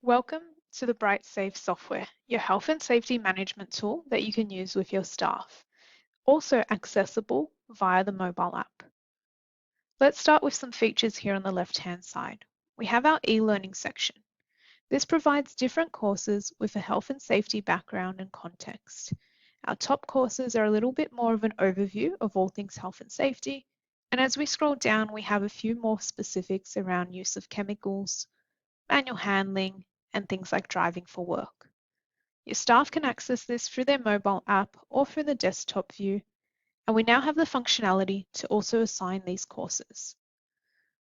Welcome to the BrightSafe software, your health and safety management tool that you can use with your staff, also accessible via the mobile app. Let's start with some features here on the left-hand side. We have our e-learning section. This provides different courses with a health and safety background and context. Our top courses are a little bit more of an overview of all things health and safety, and as we scroll down, we have a few more specifics around use of chemicals, manual handling, and things like driving for work. Your staff can access this through their mobile app or through the desktop view, and we now have the functionality to also assign these courses.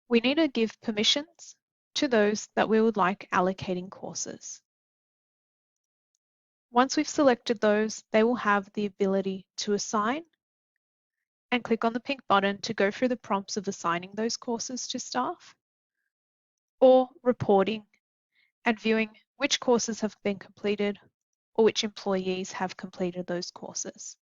We need to give permissions to those that we would like allocating courses. Once we've selected those, they will have the ability to assign and click on the pink button to go through the prompts of assigning those courses to staff, or reporting and viewing which courses have been completed or which employees have completed those courses.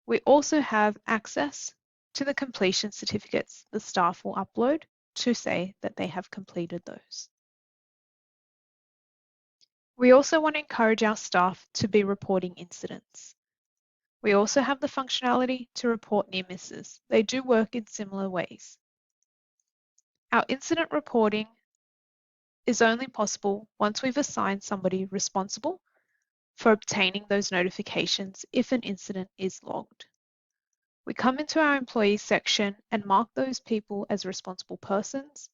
We also have access to the completion certificates the staff will upload to say that they have completed those. We also want to encourage our staff to be reporting incidents. We also have the functionality to report near misses. They do work in similar ways. Our incident reporting is only possible once we've assigned somebody responsible for obtaining those notifications if an incident is logged. We come into our employees section and mark those people as responsible persons.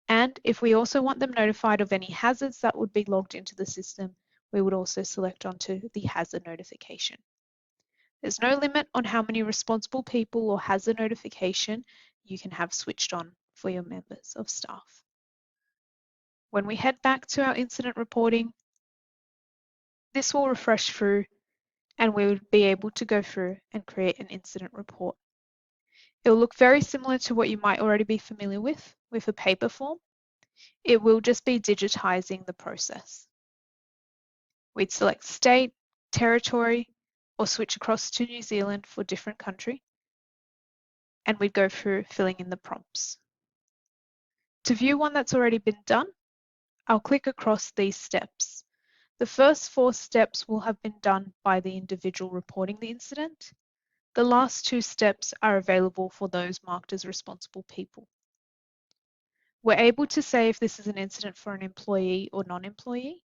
And if we also want them notified of any hazards that would be logged into the system, we would also select onto the hazard notification. There's no limit on how many responsible people or hazard notification you can have switched on for your members of staff. When we head back to our incident reporting, this will refresh through and we would be able to go through and create an incident report. It will look very similar to what you might already be familiar with a paper form. It will just be digitizing the process. We'd select state, territory, or switch across to New Zealand for different country, and we'd go through filling in the prompts. To view one that's already been done, I'll click across these steps. The first 4 steps will have been done by the individual reporting the incident. The last 2 steps are available for those marked as responsible people. We're able to say if this is an incident for an employee or non-employee.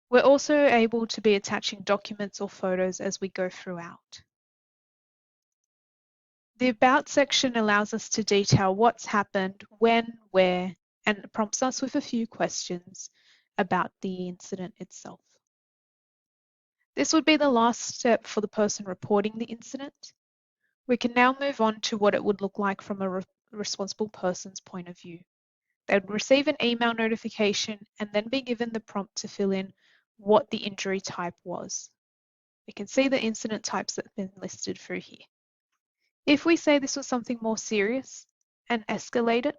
We're also able to be attaching documents or photos as we go throughout. The About section allows us to detail what's happened, when, where, and prompts us with a few questions about the incident itself. This would be the last step for the person reporting the incident. We can now move on to what it would look like from a responsible person's point of view. They would receive an email notification and then be given the prompt to fill in what the injury type was. We can see the incident types that have been listed through here. If we say this was something more serious and escalate it,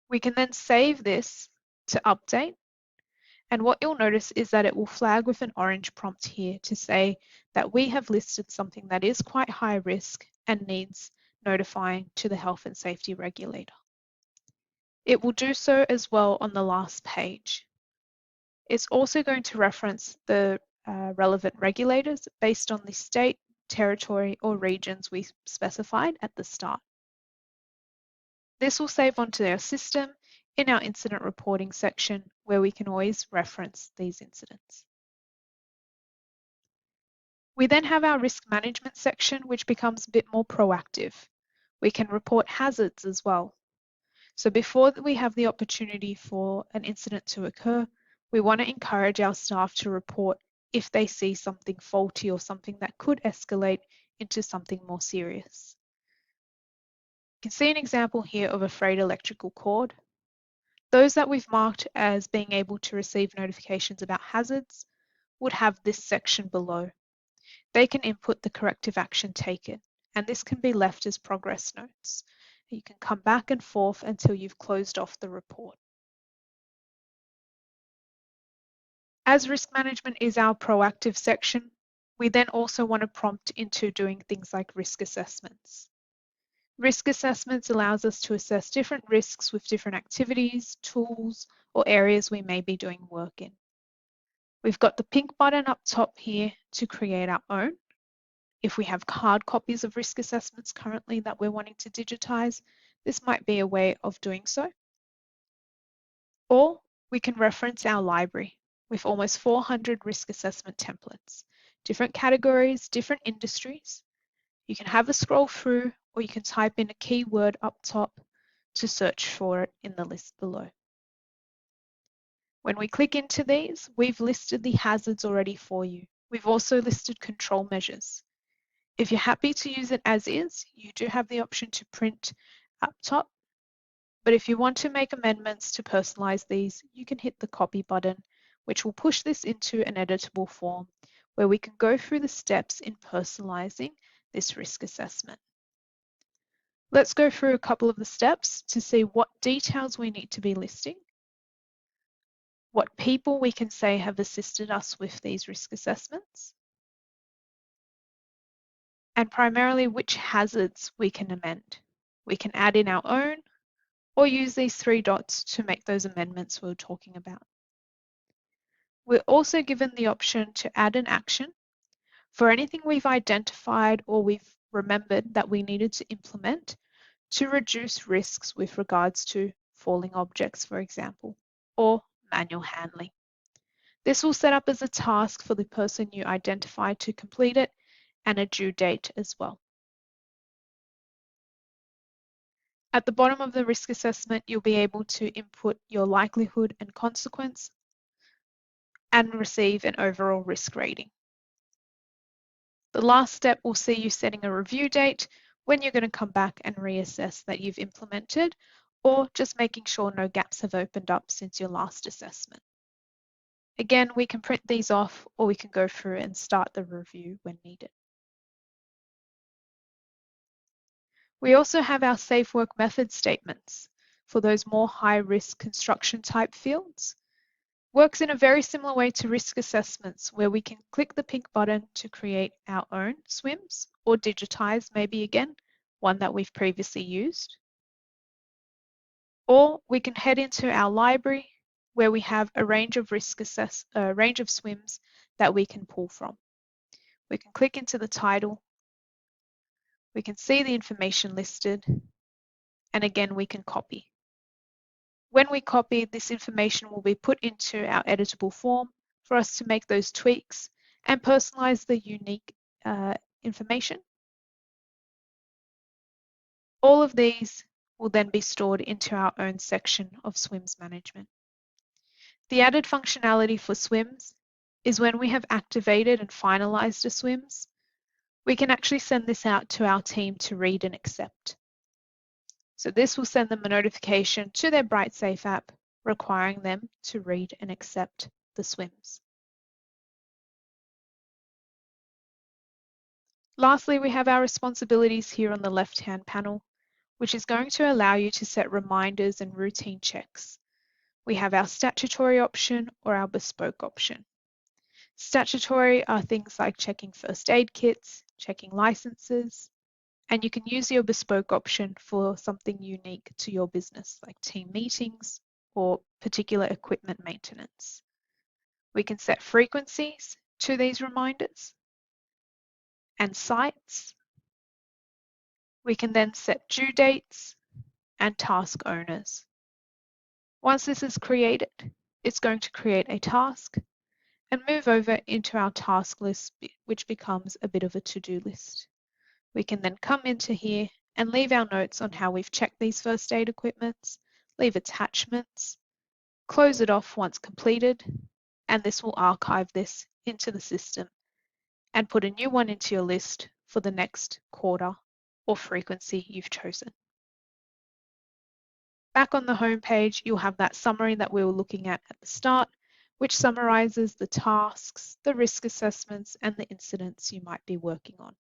we can then save this to update. And what you'll notice is that it will flag with an orange prompt here to say that we have listed something that is quite high risk and needs notifying to the health and safety regulator. It will do so as well on the last page. It's also going to reference the relevant regulators based on the state, territory, or regions we specified at the start. This will save onto our system in our incident reporting section where we can always reference these incidents. We then have our risk management section, which becomes a bit more proactive. We can report hazards as well. So before we have the opportunity for an incident to occur, we want to encourage our staff to report if they see something faulty or something that could escalate into something more serious. You can see an example here of a frayed electrical cord. Those that we've marked as being able to receive notifications about hazards would have this section below. They can input the corrective action taken, and this can be left as progress notes. You can come back and forth until you've closed off the report. As risk management is our proactive section, we then also want to prompt into doing things like risk assessments. Risk assessments allows us to assess different risks with different activities, tools, or areas we may be doing work in. We've got the pink button up top here to create our own. If we have hard copies of risk assessments currently that we're wanting to digitize, this might be a way of doing so. Or we can reference our library with almost 400 risk assessment templates, different categories, different industries. You can have a scroll through, or you can type in a keyword up top to search for it in the list below. When we click into these, we've listed the hazards already for you. We've also listed control measures. If you're happy to use it as is, you do have the option to print up top. But if you want to make amendments to personalize these, you can hit the copy button, which will push this into an editable form where we can go through the steps in personalizing this risk assessment. Let's go through a couple of the steps to see what details we need to be listing, what people we can say have assisted us with these risk assessments, and primarily which hazards we can amend. We can add in our own or use these three dots to make those amendments we were talking about. We're also given the option to add an action for anything we've identified or we've remembered that we needed to implement to reduce risks with regards to falling objects, for example, or manual handling. This will set up as a task for the person you identify to complete it and a due date as well. At the bottom of the risk assessment, you'll be able to input your likelihood and consequence and receive an overall risk rating. The last step will see you setting a review date when you're going to come back and reassess that you've implemented, or just making sure no gaps have opened up since your last assessment. Again, we can print these off or we can go through and start the review when needed. We also have our safe work method statements for those more high-risk construction type fields. Works in a very similar way to risk assessments where we can click the pink button to create our own SWMS or digitize maybe again one that we've previously used. Or we can head into our library where we have a range of range of SWMS that we can pull from. We can click into the title. We can see the information listed, and again we can copy. When we copy, this information will be put into our editable form for us to make those tweaks and personalize the unique information. All of these will then be stored into our own section of SWMS management. The added functionality for SWMS is when we have activated and finalized a SWMS, we can actually send this out to our team to read and accept. So this will send them a notification to their BrightSafe app requiring them to read and accept the SWMS. Lastly, we have our responsibilities here on the left-hand panel, which is going to allow you to set reminders and routine checks. We have our statutory option or our bespoke option. Statutory are things like checking first aid kits, checking licenses, and you can use your bespoke option for something unique to your business, like team meetings or particular equipment maintenance. We can set frequencies to these reminders and sites. We can then set due dates and task owners. Once this is created, it's going to create a task and move over into our task list, which becomes a bit of a to-do list. We can then come into here and leave our notes on how we've checked these first aid equipments, leave attachments, close it off once completed, and this will archive this into the system and put a new one into your list for the next quarter or frequency you've chosen. Back on the home page, you'll have that summary that we were looking at the start, which summarizes the tasks, the risk assessments, and the incidents you might be working on.